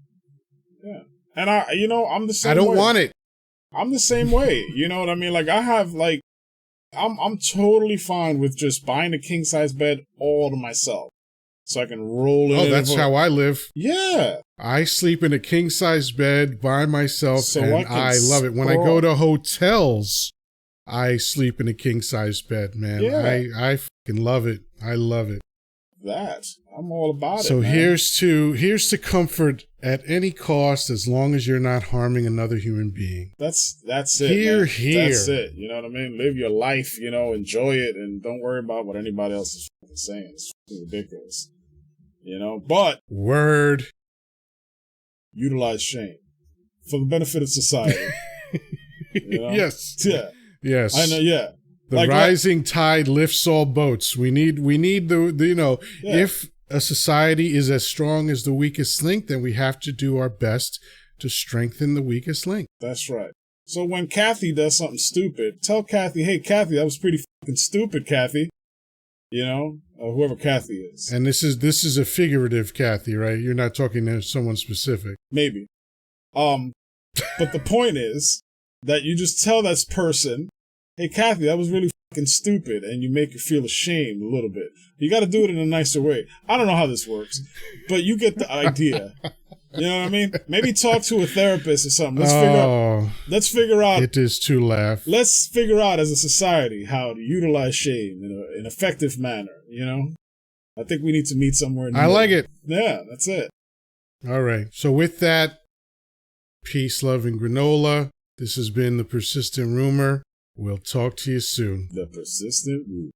And I'm the same way. I don't want it. I'm the same way. You know what I mean? I have I'm totally fine with just buying a king size bed all to myself. So I can roll in. Oh, that's how I live. Yeah. I sleep in a king size bed by myself, and I love it. When I go to hotels, I sleep in a king size bed, man. Yeah. I fucking love it. I love it. I'm all about it. So man. here's to comfort at any cost, as long as you're not harming another human being. That's it. Here. That's it. You know what I mean? Live your life, enjoy it, and don't worry about what anybody else is saying. It's ridiculous. But word. Utilize shame for the benefit of society. Yes. Yeah. Yes. I know. Yeah. The rising tide lifts all boats. We need the if a society is as strong as the weakest link, then we have to do our best to strengthen the weakest link. That's right. So when Kathy does something stupid, tell Kathy, hey, Kathy, that was pretty fucking stupid, Kathy. Whoever Kathy is. And this is a figurative Kathy, right? You're not talking to someone specific. Maybe. But the point is that you just tell that person, hey, Kathy, that was really fucking stupid, and you make her feel ashamed a little bit. You got to do it in a nicer way. I don't know how this works, but you get the idea. You know what I mean? Maybe talk to a therapist or something. Let's figure out. It is to laugh. Let's figure out as a society how to utilize shame in an effective manner. I think we need to meet somewhere. I like it. Yeah, that's it. All right. So with that, peace, love, and granola. This has been The Persistent Rumor. We'll talk to you soon. The Persistent Rumor.